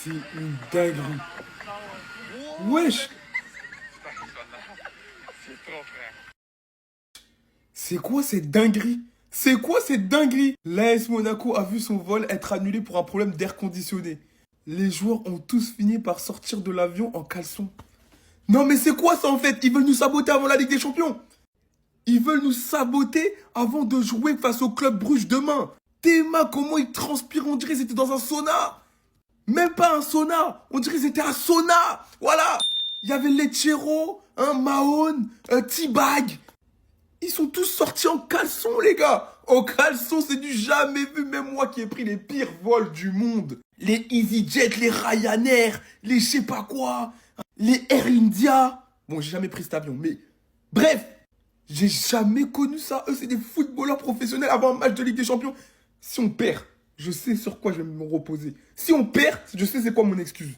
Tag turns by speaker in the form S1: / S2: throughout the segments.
S1: C'est une dinguerie. Wesh. C'est quoi cette dinguerie? C'est quoi cette dinguerie? L'AS Monaco a vu son vol être annulé pour un problème d'air conditionné. Les joueurs ont tous fini par sortir de l'avion en caleçon. Non mais c'est quoi ça en fait? Ils veulent nous saboter avant la Ligue des Champions. Ils veulent nous saboter avant de jouer face au Club Bruges demain. Théma, comment ils transpirent? On dirait qu'ils étaient dans un sauna. Même pas un sauna. On dirait qu'ils étaient un sauna. Voilà. Il y avait Lechero, Mahone, T-Bag. Ils sont tous sortis en caleçon, les gars. En caleçon, c'est du jamais vu. Même moi qui ai pris les pires vols du monde. Les EasyJet, les Ryanair, les je sais pas quoi. Les Air India. Bon, j'ai jamais pris cet avion, mais... Bref, j'ai jamais connu ça. Eux, c'est des footballeurs professionnels avant un match de Ligue des Champions. Si on perd, je sais sur quoi je vais me reposer. Si on perd, je sais c'est quoi mon excuse.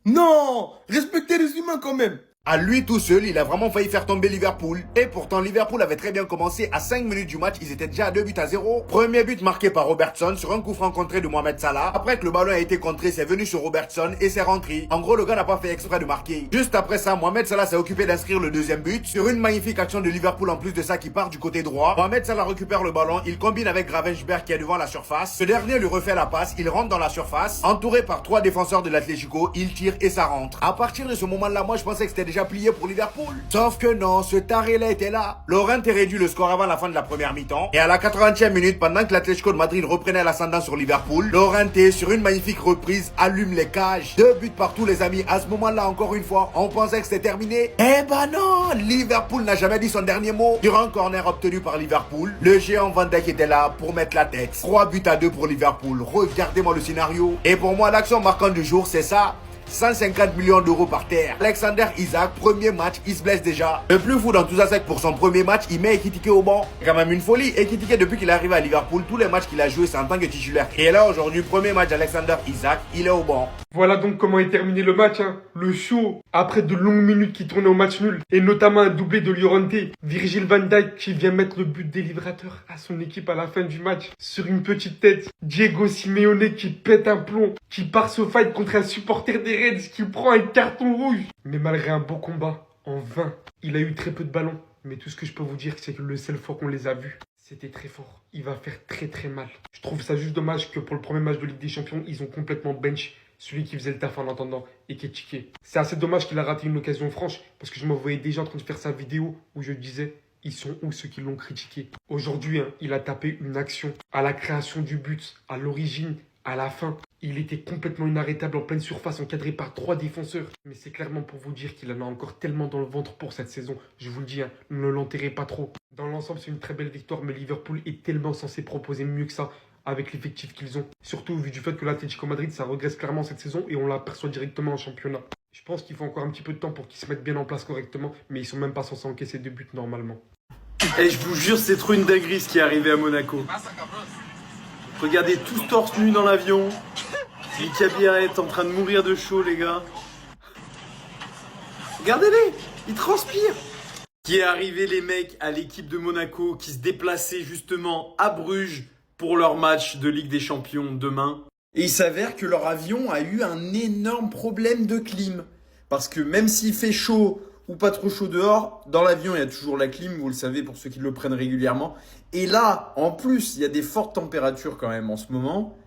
S1: Non, respectez les humains quand même.
S2: À lui tout seul, il a vraiment failli faire tomber Liverpool. Et pourtant, Liverpool avait très bien commencé. À 5 minutes du match, ils étaient déjà à 2-0. Premier but marqué par Robertson sur un coup franc contré de Mohamed Salah. Après que le ballon a été contré, c'est venu sur Robertson et c'est rentré. En gros, le gars n'a pas fait exprès de marquer. Juste après ça, Mohamed Salah s'est occupé d'inscrire le deuxième but. Sur une magnifique action de Liverpool en plus de ça qui part du côté droit. Mohamed Salah récupère le ballon, il combine avec Gravenberch qui est devant la surface. Ce dernier lui refait la passe, il rentre dans la surface. Entouré par 3 défenseurs de l'Atlético, il tire et ça rentre. À partir de ce moment-là, moi je pensais que c'était déjà plié pour Liverpool. Sauf que non, ce taré-là était là. Laurent a réduit le score avant la fin de la première mi-temps. Et à la 80e minute, pendant que l'Atlético de Madrid reprenait l'ascendant sur Liverpool, Laurent, sur une magnifique reprise, allume les cages. 2 buts partout, les amis. À ce moment-là, encore une fois, on pensait que c'était terminé. Eh ben non, Liverpool n'a jamais dit son dernier mot. Sur un corner obtenu par Liverpool, le géant Van Dijk était là pour mettre la tête. 3-2 pour Liverpool. Regardez-moi le scénario. Et pour moi, l'action marquante du jour, c'est ça. 150 millions d'euros par terre. Alexander Isak, premier match, il se blesse déjà. Le plus fou dans tout ça, c'est que pour son premier match, il met Ekitike au banc. C'est quand même une folie. Ekitike, depuis qu'il est arrivé à Liverpool, tous les matchs qu'il a joué, c'est en tant que titulaire. Et là, aujourd'hui, premier match d'Alexander Isak, il est au banc.
S3: Voilà donc comment est terminé le match, hein. Le show, après de longues minutes qui tournaient au match nul, et notamment un doublé de Llorente, Virgil van Dijk qui vient mettre le but délivrateur à son équipe à la fin du match, sur une petite tête, Diego Simeone qui pète un plomb, qui part se fight contre un supporter des Reds, qui prend un carton rouge. Mais malgré un beau combat, en vain, il a eu très peu de ballons, mais tout ce que je peux vous dire, c'est que le seul fois qu'on les a vus, c'était très fort. Il va faire très très mal. Je trouve ça juste dommage que pour le premier match de Ligue des Champions, ils ont complètement bench celui qui faisait le taf en attendant, Ekitike. C'est assez dommage qu'il a raté une occasion franche, parce que je me voyais déjà en train de faire sa vidéo où je disais, ils sont où ceux qui l'ont critiqué? Aujourd'hui, hein, il a tapé une action à la création du but, à l'origine, à la fin. Il était complètement inarrêtable en pleine surface, encadré par 3 défenseurs. Mais c'est clairement pour vous dire qu'il en a encore tellement dans le ventre pour cette saison. Je vous le dis, hein, ne l'enterrez pas trop. Dans l'ensemble, c'est une très belle victoire, mais Liverpool est tellement censé proposer mieux que ça avec l'effectif qu'ils ont. Surtout au vu du fait que l'Atlético Madrid, ça regresse clairement cette saison et on l'aperçoit directement en championnat. Je pense qu'il faut encore un petit peu de temps pour qu'ils se mettent bien en place correctement, mais ils sont même pas censés encaisser 2 buts normalement.
S4: Et je vous jure, c'est trop une dinguerie ce qui est arrivé à Monaco. Regardez tous torse nu dans l'avion. Mika est en train de mourir de chaud, les gars. Regardez-les, ils transpirent. Qui est arrivé, les mecs, à l'équipe de Monaco qui se déplaçait justement à Bruges pour leur match de Ligue des Champions demain. Et il s'avère que leur avion a eu un énorme problème de clim. Parce que même s'il fait chaud ou pas trop chaud dehors, dans l'avion, il y a toujours la clim, vous le savez pour ceux qui le prennent régulièrement. Et là, en plus, il y a des fortes températures quand même en ce moment.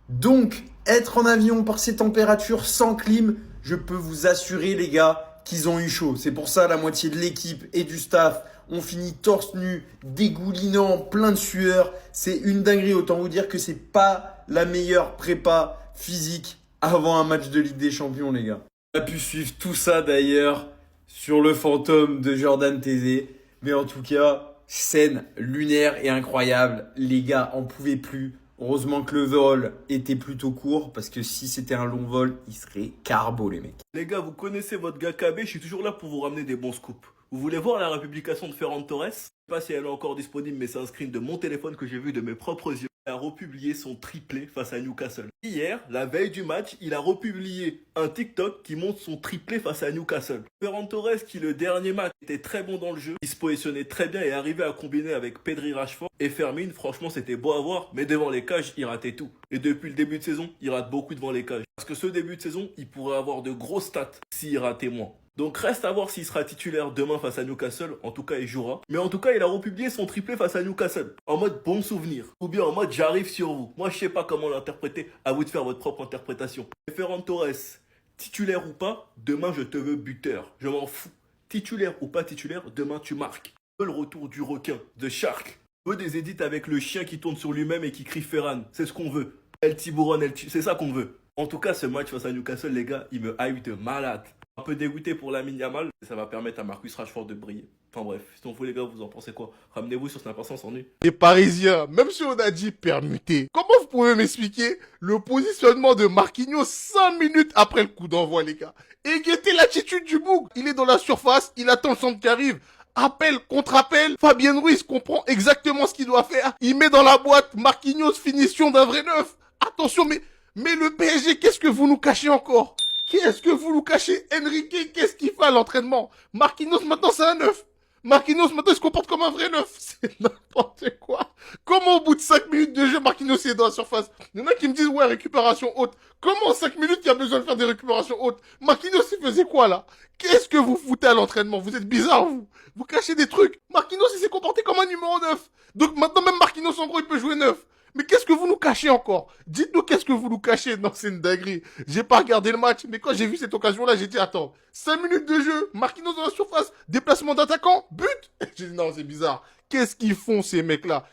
S4: Donc, être en avion par ces températures sans clim, je peux vous assurer, les gars, qu'ils ont eu chaud. C'est pour ça la moitié de l'équipe et du staff ont fini torse nu, dégoulinant, plein de sueur. C'est une dinguerie, autant vous dire que c'est pas la meilleure prépa physique avant un match de Ligue des Champions, les gars. On a pu suivre tout ça d'ailleurs sur le fantôme de Jordan Tézé. Mais en tout cas, scène lunaire et incroyable. Les gars en pouvaient plus. Heureusement que le vol était plutôt court, parce que si c'était un long vol, il serait carbo, les mecs.
S5: Les gars, vous connaissez votre gars KB, je suis toujours là pour vous ramener des bons scoops. Vous voulez voir la republication de Ferran Torres? Je sais pas si elle est encore disponible, mais c'est un screen de mon téléphone que j'ai vu de mes propres yeux. Il a republié son triplé face à Newcastle. Hier, la veille du match, il a republié un TikTok qui montre son triplé face à Newcastle. Ferran Torres, qui le dernier match était très bon dans le jeu, il se positionnait très bien et arrivait à combiner avec Pedri, Rashford et Fermin. Franchement, c'était beau à voir, mais devant les cages, il ratait tout. Et depuis le début de saison, il rate beaucoup devant les cages. Parce que ce début de saison, il pourrait avoir de grosses stats s'il ratait moins. Donc reste à voir s'il sera titulaire demain face à Newcastle. En tout cas, il jouera. Mais en tout cas, il a republié son triplé face à Newcastle. En mode bon souvenir. Ou bien en mode j'arrive sur vous. Moi, je sais pas comment l'interpréter. À vous de faire votre propre interprétation. Ferran Torres, titulaire ou pas, demain je te veux buteur. Je m'en fous. Titulaire ou pas titulaire, demain tu marques. Le retour du requin, de Shark. On veut des édits avec le chien qui tourne sur lui-même et qui crie Ferran. C'est ce qu'on veut. El Tiburon, c'est ça qu'on veut. En tout cas, ce match face à Newcastle, les gars, il me hype de malade. Un peu dégoûté pour Lamine Yamal, ça va permettre à Marcus Rashford de briller. Enfin bref, sinon vous les gars, vous en pensez quoi? Ramenez-vous sur Snap sans s'ennuie.
S6: Les Parisiens, même si on a dit permuté, comment vous pouvez m'expliquer le positionnement de Marquinhos 5 minutes après le coup d'envoi, les gars? Et guettez l'attitude du Boug. Il est dans la surface, il attend le centre qui arrive. Appel, contre-appel, Fabien Ruiz comprend exactement ce qu'il doit faire. Il met dans la boîte Marquinhos, finition d'un vrai neuf. Attention, mais le PSG, qu'est-ce que vous nous cachez encore? Qu'est-ce que vous nous cachez? Enrique, qu'est-ce qu'il fait à l'entraînement? Marquinhos, maintenant, c'est un neuf. Marquinhos, maintenant, il se comporte comme un vrai neuf. C'est n'importe quoi. Comment, au bout de 5 minutes de jeu, Marquinhos est dans la surface? Il y en a qui me disent, ouais, récupération haute. Comment, en 5 minutes, il y a besoin de faire des récupérations hautes? Marquinhos, il faisait quoi, là? Qu'est-ce que vous foutez à l'entraînement? Vous êtes bizarre, vous. Vous cachez des trucs. Marquinhos, il s'est comporté comme un numéro 9. Donc, maintenant, même Marquinhos, en gros, il peut jouer 9. Mais qu'est-ce que vous nous cachez encore? Dites-nous qu'est-ce que vous nous cachez. Non, c'est une dinguerie. J'ai pas regardé le match, mais quand j'ai vu cette occasion-là, j'ai dit, attends, 5 minutes de jeu, Marquinhos dans la surface, déplacement d'attaquant, but. J'ai dit, non, c'est bizarre. Qu'est-ce qu'ils font, ces mecs-là?